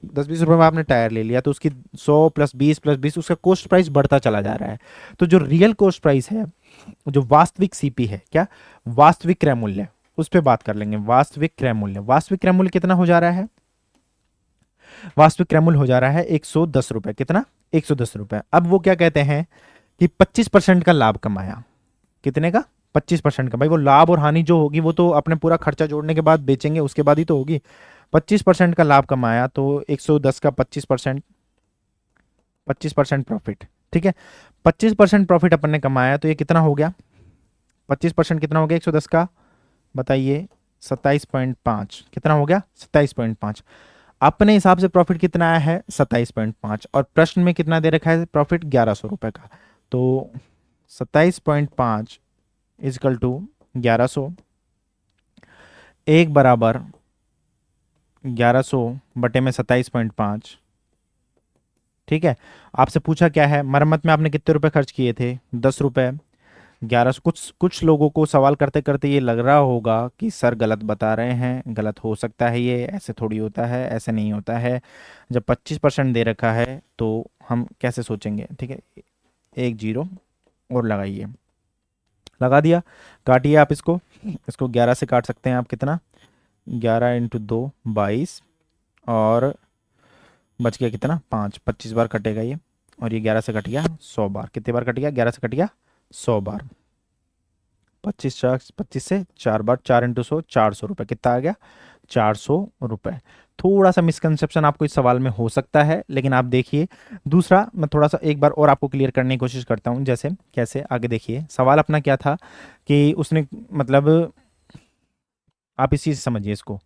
10-20 रुपए में आपने टायर ले लिया, तो उसकी 100 + 20 + 20 उसका कॉस्ट प्राइस बढ़ता चला जा रहा है। तो जो रियल कॉस्ट प्राइस है, जो वास्तविक सीपी है, क्या वास्तविक क्रय मूल्य, उस पर बात कर लेंगे। वास्तविक क्रय मूल्य, वास्तविक क्रय मूल्य कितना हो जा रहा है, वास्तविक क्रय मूल्य हो जा रहा है 110 रुपए, कितना 110 रुपए। अब वो क्या कहते हैं कि 25% का लाभ कमाया, कितने का 25% का, भाई वो लाभ और हानि जो होगी वो तो अपने पूरा खर्चा जोड़ने के बाद बेचेंगे उसके बाद ही तो होगी, 25% का लाभ कमाया तो 110 का 25%, 25% प्रॉफिट, ठीक है। 25% प्रॉफिट अपन ने कमाया तो ये कितना हो गया, 25% कितना हो गया 110 का, बताइए 27.5, कितना हो गया 27.5। अपने हिसाब से प्रॉफिट कितना आया है 27.5, और प्रश्न में कितना दे रखा है प्रॉफिट 1,100 रुपए का, तो 27.5 इजकल टू 1,100, एक बराबर 1,100 बटे में 27.5, ठीक है। आपसे पूछा क्या है मरम्मत में आपने कितने रुपए खर्च किए थे 10 रुपए, 1,100। कुछ लोगों को सवाल करते करते ये लग रहा होगा कि सर गलत बता रहे हैं, गलत हो सकता है, ये ऐसे थोड़ी होता है, ऐसे नहीं होता है, जब 25% दे रखा है तो हम कैसे सोचेंगे, ठीक है। एक जीरो और लगाइए, लगा दिया, काटिए आप इसको, इसको 11 से काट सकते हैं आप, कितना 11 इंटू 2 22, और बच गया कितना 5, 25 बार कटेगा ये, और ये 11 से कट गया 100 बार, कितने बार कट गया 11 से कट गया 100 बार, 25 से 4 बार, 4 इंटू 100 400 रुपये, कितना आ गया 400 रुपये। थोड़ा सा मिसकंसेप्शन आपको इस सवाल में हो सकता है, लेकिन आप देखिए दूसरा, मैं थोड़ा सा एक बार और आपको क्लियर करने की कोशिश करता हूँ, जैसे कैसे आगे देखिए, सवाल अपना क्या था कि उसने मतलब, आप इसी से समझिए इसको,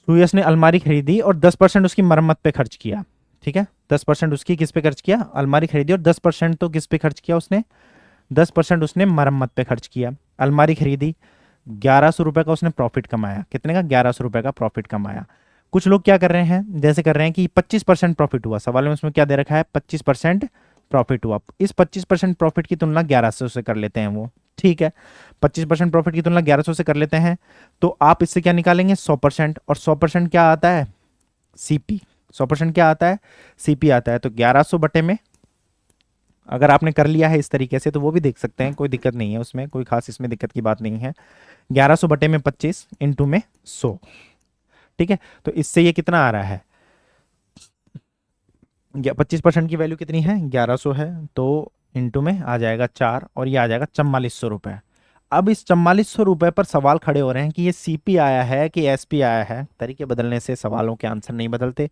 सुयस ने अलमारी खरीदी और 10% उसकी मरम्मत पे खर्च किया, ठीक है। 10% उसकी किस पे खर्च किया, अलमारी खरीदी, और 10% तो किस पे खर्च किया उसने, 10% उसने मरम्मत पे खर्च किया। अलमारी खरीदी 1100 रुपये का उसने प्रॉफिट कमाया। कितने का? 1100 रुपये का प्रॉफिट कमाया। कुछ लोग क्या कर रहे हैं, जैसे कर रहे हैं कि 25% प्रॉफिट हुआ, सवाल में उसमें क्या दे रखा है, 25% प्रॉफिट हुआ। इस 25% प्रॉफिट की तुलना 1100 से कर लेते हैं वो, ठीक है। 25% प्रॉफिट की तुलना 1100 से कर लेते हैं, तो आप इससे क्या निकालेंगे, 100%। और 100% क्या आता है, सीपी। 100% क्या आता है, सीपी आता है। तो 1100 बटे में, अगर आपने कर लिया है इस तरीके से तो वो भी देख सकते हैं, कोई दिक्कत नहीं है उसमें, कोई खास इसमें दिक्कत की बात नहीं है। 1100 बटे में 25 इंटू में 100, ठीक है। तो इससे ये कितना आ रहा है, 25% की वैल्यू कितनी है, 1100 है, तो इंटू में आ जाएगा 4 और ये आ जाएगा 4400 रुपये। अब इस 4400 रुपये पर सवाल खड़े हो रहे हैं कि ये सीपी आया है कि एसपी आया है। तरीके बदलने से सवालों के आंसर नहीं बदलते।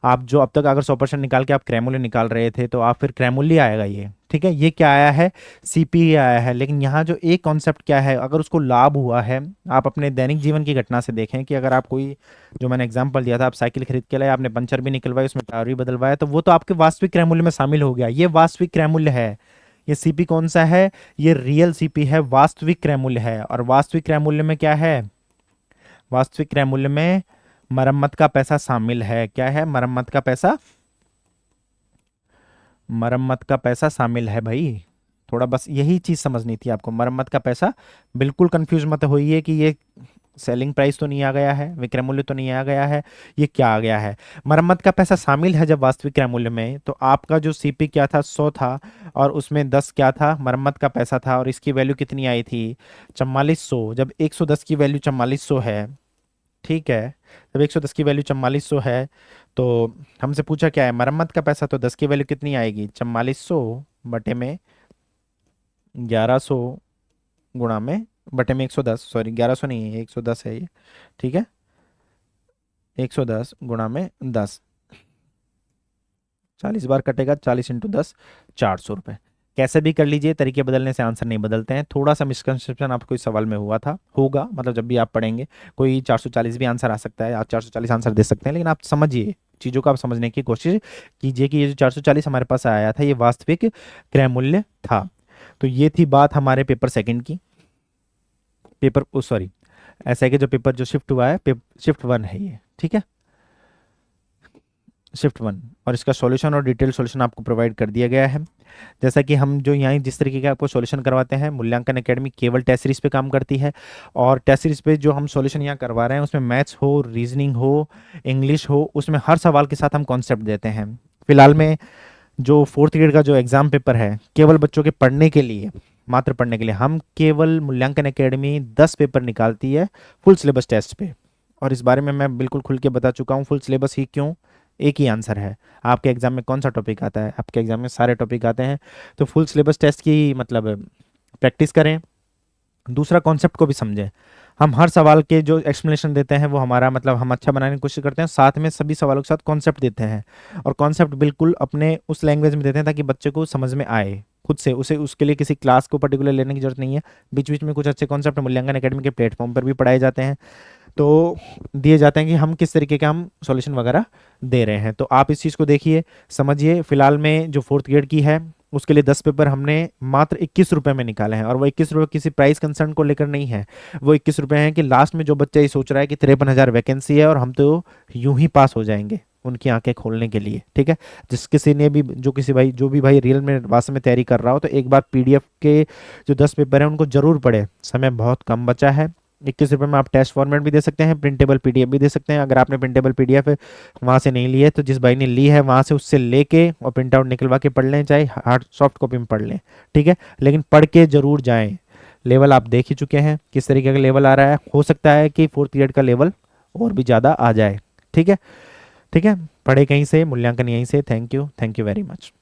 आप जो अब तक अगर 100% निकाल के आप क्रैमूल्य निकाल रहे थे तो आप फिर क्रैमूल्य आएगा ये, ठीक है। ये क्या आया है, सीपी आया है। लेकिन यहाँ जो एक कॉन्सेप्ट क्या है, अगर उसको लाभ हुआ है, आप अपने दैनिक जीवन की घटना से देखें कि अगर आप कोई, जो मैंने एग्जांपल दिया था, आप साइकिल खरीद के लाए, आपने पंचर भी निकलवाया, उसमें टायर भी बदलवाया, तो वो तो आपके वास्तविक क्रय मूल्य में शामिल हो गया। ये वास्तविक क्रय मूल्य है। ये सीपी कौन सा है, ये रियल सीपी है, वास्तविक क्रय मूल्य है। और वास्तविक क्रय मूल्य में क्या है, वास्तविक क्रय मूल्य में मरम्मत का पैसा शामिल है। क्या है, मरम्मत का पैसा, मरम्मत का पैसा शामिल है भाई। थोड़ा बस यही चीज समझनी थी आपको, मरम्मत का पैसा। बिल्कुल कंफ्यूज मत होइए कि ये सेलिंग प्राइस तो नहीं आ गया है, विक्रय मूल्य तो नहीं आ गया है, ये क्या आ गया है। मरम्मत का पैसा शामिल है जब वास्तविक क्रय मूल्य में, तो आपका जो सीपी क्या था, 100 था, और उसमें 10 क्या था, मरम्मत का पैसा था, और इसकी वैल्यू कितनी आई थी, 4400। जब 110 की वैल्यू 4400 है, ठीक है, जब 110 की वैल्यू 4400 है, तो हमसे पूछा क्या है, मरम्मत का पैसा, तो 10 की वैल्यू कितनी आएगी, 4400 बटे में 1100 गुणा में बटे में 110, सॉरी 1100 नहीं है, 110 है ये, ठीक है। 110 गुणा में 10, 40 बार कटेगा, 40 इंटू 10, 400 रुपये। कैसे भी कर लीजिए, तरीके बदलने से आंसर नहीं बदलते हैं। थोड़ा सा मिसकंसेप्शन आपको इस सवाल में हुआ था, होगा, मतलब जब भी आप पढ़ेंगे कोई 440 भी आंसर आ सकता है, आप 440 आंसर दे सकते हैं, लेकिन आप समझिए चीज़ों को, आप समझने की कोशिश कीजिए कि ये जो 440 हमारे पास आया था, ये वास्तविक क्रय मूल्य था। तो ये थी बात हमारे पेपर सेकंड की। पेपर ओ सॉरी, ऐसा है कि जो पेपर जो शिफ्ट हुआ है, शिफ्ट 1 है ये, ठीक है, शिफ्ट 1। और इसका सॉल्यूशन और डिटेल सॉल्यूशन आपको प्रोवाइड कर दिया गया है। जैसा कि हम जो यहाँ जिस तरीके का आपको सॉल्यूशन करवाते हैं, मूल्यांकन एकेडमी केवल टेस्ट सीरीज पे काम करती है। और टेस्ट सीरीज पे जो हम सॉल्यूशन यहाँ करवा रहे हैं, उसमें मैथ्स हो, रीजनिंग हो, इंग्लिश हो, उसमें हर सवाल के साथ हम कॉन्सेप्ट देते हैं। फिलहाल में जो 4th ग्रेड का जो एग्जाम पेपर है, केवल बच्चों के पढ़ने के लिए, मात्र पढ़ने के लिए, हम केवल मूल्यांकन एकेडमी 10 पेपर निकालती है फुल सिलेबस टेस्ट पे। और इस बारे में मैं बिल्कुल खुल के बता चुका हूँ, फुल सिलेबस ही क्यों, एक ही आंसर है। आपके एग्जाम में कौन सा टॉपिक आता है, आपके एग्जाम में सारे टॉपिक आते हैं। तो फुल सिलेबस टेस्ट की मतलब प्रैक्टिस करें, दूसरा कॉन्सेप्ट को भी समझें। हम हर सवाल के जो एक्सप्लेनेशन देते हैं वो हमारा मतलब हम अच्छा बनाने की कोशिश करते हैं, साथ में सभी सवालों के साथ कॉन्सेप्ट देते हैं। और कॉन्सेप्ट बिल्कुल अपने उस लैंग्वेज में देते हैं ताकि बच्चे को समझ में आए खुद से, उसे उसके लिए किसी क्लास को पर्टिकुलर लेने की जरूरत नहीं है। बीच बीच में कुछ अच्छे कॉन्सेप्ट मूल्यांकन एकेडमी के प्लेटफॉर्म पर भी पढ़ाए जाते हैं, तो दिए जाते हैं कि हम किस तरीके का हम सॉल्यूशन वगैरह दे रहे हैं। तो आप इस चीज़ को देखिए, समझिए। फिलहाल में जो 4th ग्रेड की है, उसके लिए 10 पेपर हमने मात्र 21 रुपये में निकाले हैं। और वो 21 रुपये किसी प्राइस कंसर्न को लेकर नहीं है, वो 21 रुपये हैं कि लास्ट में जो बच्चा ये सोच रहा है कि 53,000 वैकेंसी है और हम तो यूं ही पास हो जाएंगे, उनकी आंखें खोलने के लिए, ठीक है। जिस किसी ने भी, जो किसी भाई, जो भी भाई रियल में वास्तव में तैयारी कर रहा हो, तो एक बार पीडीएफ के जो 10 पेपर हैं उनको जरूर पढ़े, समय बहुत कम बचा है। 21 रुपये में आप टेस्ट फॉर्मेट भी दे सकते हैं, प्रिंटेबल पीडीएफ भी दे सकते हैं। अगर आपने प्रिंटेबल पीडीएफ वहाँ से नहीं ली है, तो जिस भाई ने ली है वहाँ से उससे लेके और प्रिंट आउट निकलवा के पढ़ लें, चाहे हार्ड सॉफ्ट कॉपी में पढ़ लें, ठीक है। लेकिन पढ़ के जरूर जाएं। लेवल आप देख ही चुके हैं किस तरीके का लेवल आ रहा है, हो सकता है कि 4th ग्रेड का लेवल और भी ज़्यादा आ जाए, ठीक है। ठीक है, पढ़े कहीं से, मूल्यांकन यहीं से। Thank you very much.